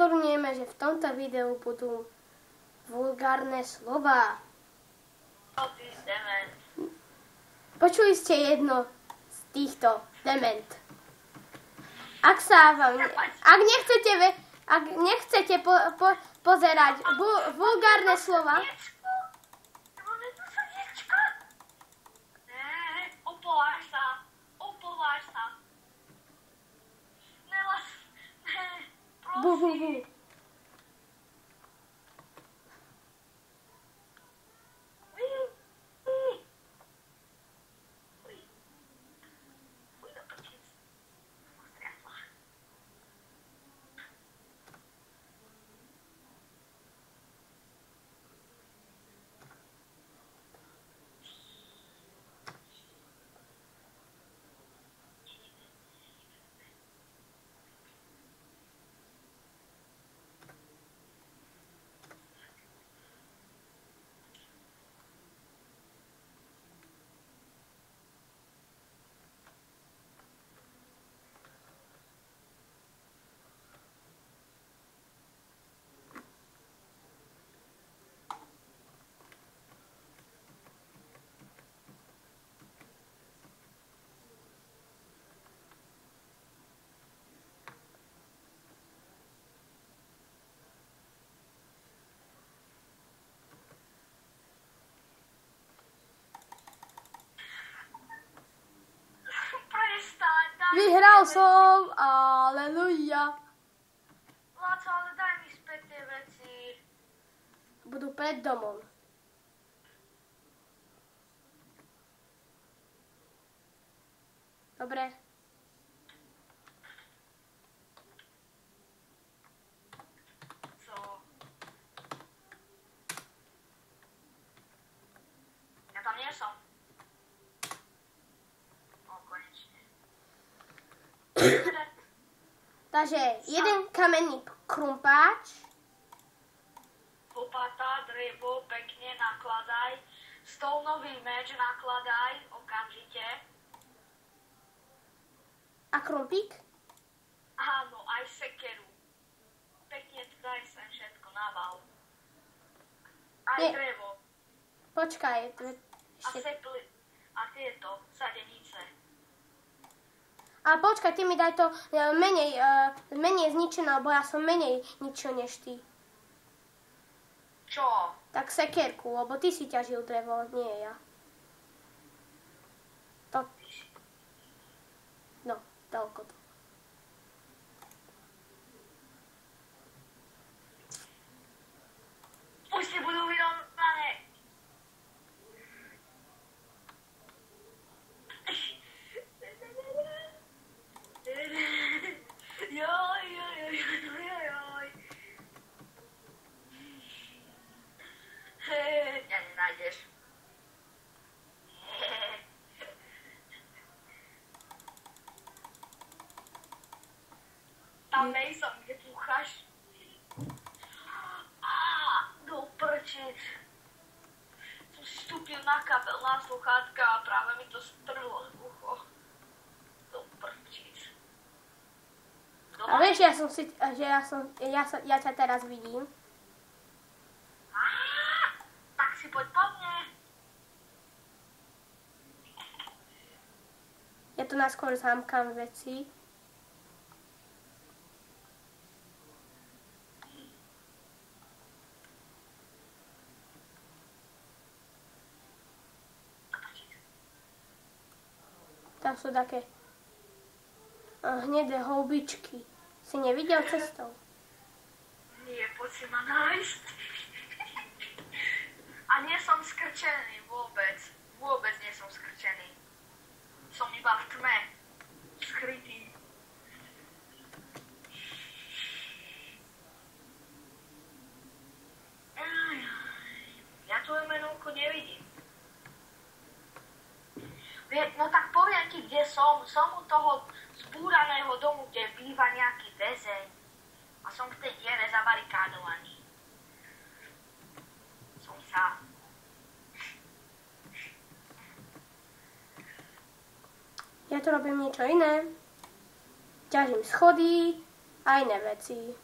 upozorňujeme, že v tomto videu budú vulgárne slova. Počuli ste jedno z týchto dement. Ak nechcete pozerať vulgárne slova, opováž sa. Bu. Vyhral som, aleluja. Láco, ale daj mi späť tie veci. Budú pred domom. Dobre. Co? Ja tam nie som. Takže jeden kamenný krumpáč. Lopata, drevo, pekne nakladaj. Stolnový meč nakladaj okamžite. A krumpík? Áno, aj sekeru. Pekne daj sem všetko naval. Aj drevo. Počkaj. A sepli. A tieto sadenice. Ale počkaj, ty mi daj to menej zničené, lebo ja som menej ničil než ty. Čo? Tak sekerku, lebo ty si ťažil drevo, nie ja. To... No, toľko to. Už si budú vyrovnané. Joj. Ja nenájdeš. Tam nejsem, kde púchaš. Do prčic. Som si vstúpil na kabel, na sluchátka a práve mi to strhlo ucho. Do prčic. A vieš, ja ťa teraz vidím. Tak si poď po mne. Ja tu najskôr zamkám veci. Tam sú také hnedé houbičky. Si nevidel cestou? Nie, poď si ma nájsť. A nie som skrčený vôbec. Vôbec nie som skrčený. Som iba v tme. Skrytý. Ja tvoje menovku nevidím. No tak poviem ti, kde som. Som u toho zbúraného domu, kde býva nejaký väzeň. A som v tej diere zabarikádovaný. Som sám. Ja tu robím niečo iné. Ťažím schody a iné veci.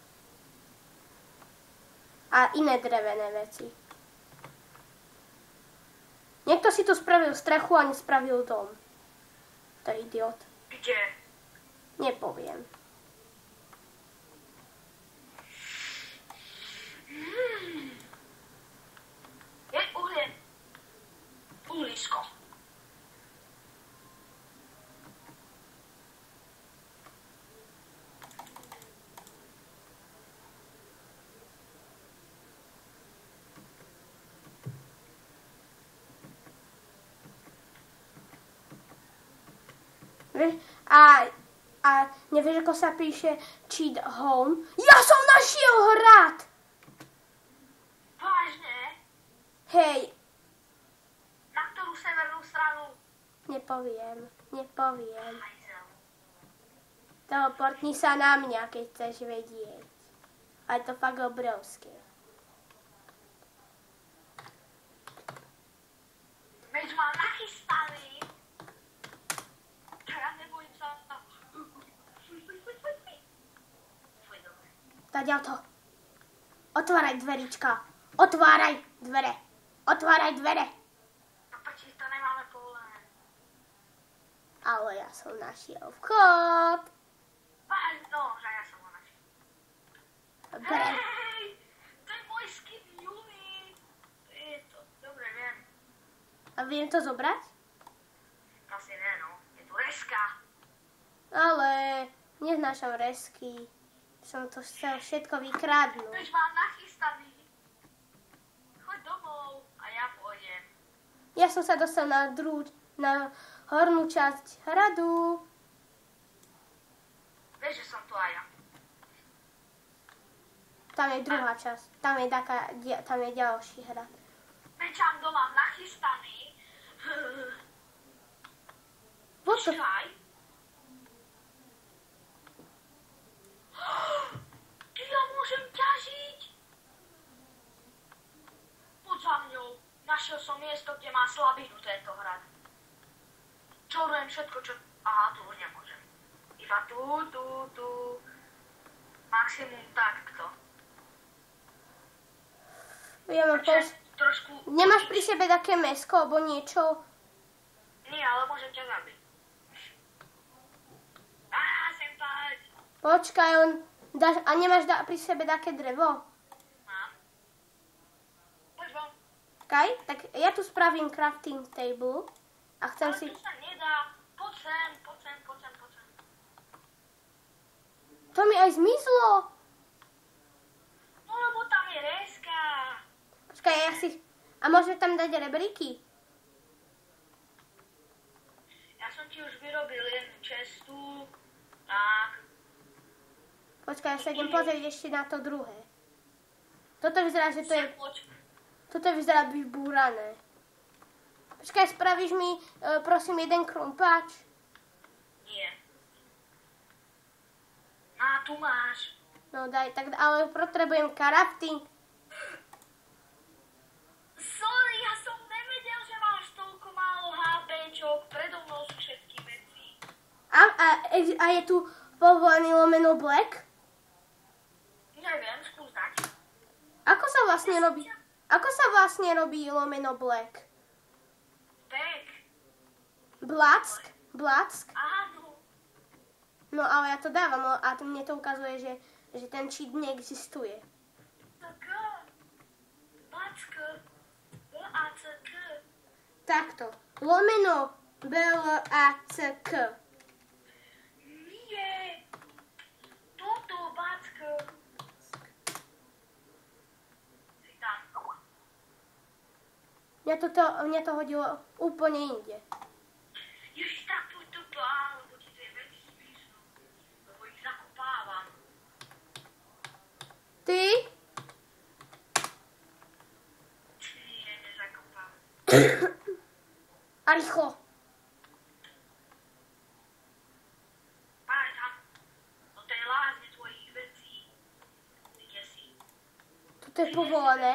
A iné drevené veci. Niekto si tu spravil strechu a nespravil dom. To je idiot. Kde? Nepoviem. Je uhlie. Uhlisko. A nevieš, ako sa píše cheat home? Ja som našiel hrad! Vážne? Hej, Na ktorú severnú stranu? nepoviem. Hajzel. Teleportni sa na mňa, keď chceš vedieť. A je to fakt obrovské. Veď mám nachystaný. Ja nebojím sa. Fuj, dobre. Taďal to. Otváraj dverička. Otváraj dvere. No počkej, to nemáme povolené. Ale ja som našiel vchod. No, že ja som ho našiel. Dobre. Hej, to je môj skin Juni. To je to, dobre, viem. A viem to zobrať? Asi ne, no. Je tu reska. Ale neznášam resky. Som to chcel všetko vykradnúť. Veď mám nachystaný. Choď domov a ja pôjdem. Ja som sa dostal na hornú časť hradu. Vieš, že som tu aj ja. Tam je druhá časť. Tam je ďalší hrad. Veď mám doma nachystaný. Počkaj. Ty ja môžem ťažiť. Poď za mňou. Našiel som miesto, kde má slabinu tento hrad. Čorujem všetko, čo... Aha, tu už nemôžem. Iba tu. Maximum takto. Ja mám Trošku... Nemáš pri sebe také mäsko alebo niečo? Nie, ale môžem ťa zabiť. Sem pať. Počkaj, a nemáš pri sebe také drevo? Mám. Poď von. Kaj, tak ja tu spravím crafting table a chcem Ale si... tu sa nedá. Poď sem. To mi aj zmizlo. No lebo tam je reska. Počkaj, A môžeme tam dať rebríky? Ja som ti už vyrobil jednu čestu. Tak. Počkaj, ja sa idem pozrieť ešte na to druhé. Toto vyzerá, že to je... Toto vyzerá vybúrané. Počkaj, spravíš mi, prosím, jeden krumpáč? Nie. A tu máš. No daj, tak, ale potrebujem crafting. Sorry, ja som nevedel, že máš toľko málo HPčok. Predo mnou sú všetky veci. A je tu povolený lomeno black? Neviem, skús dať. Ako sa vlastne robí lomeno black? Back. Black? Aha, no. No ale ja to dávam a mne to ukazuje, že ten cheat neexistuje. Tak. Back. B-A-C-K. Takto. Lomeno B-L-A-C-K. Nie. Toto backo. Si tam. Mňa to hodilo úplne inde. Ježiš, tak poď do plánu, lebo ti tie veci zmiznú. Lebo ich zakopávam. Ty? Nie, nezakopávam. A rýchlo. Pamätám, do tej lázne tvojich vecí. Kde si? Toto je povolené.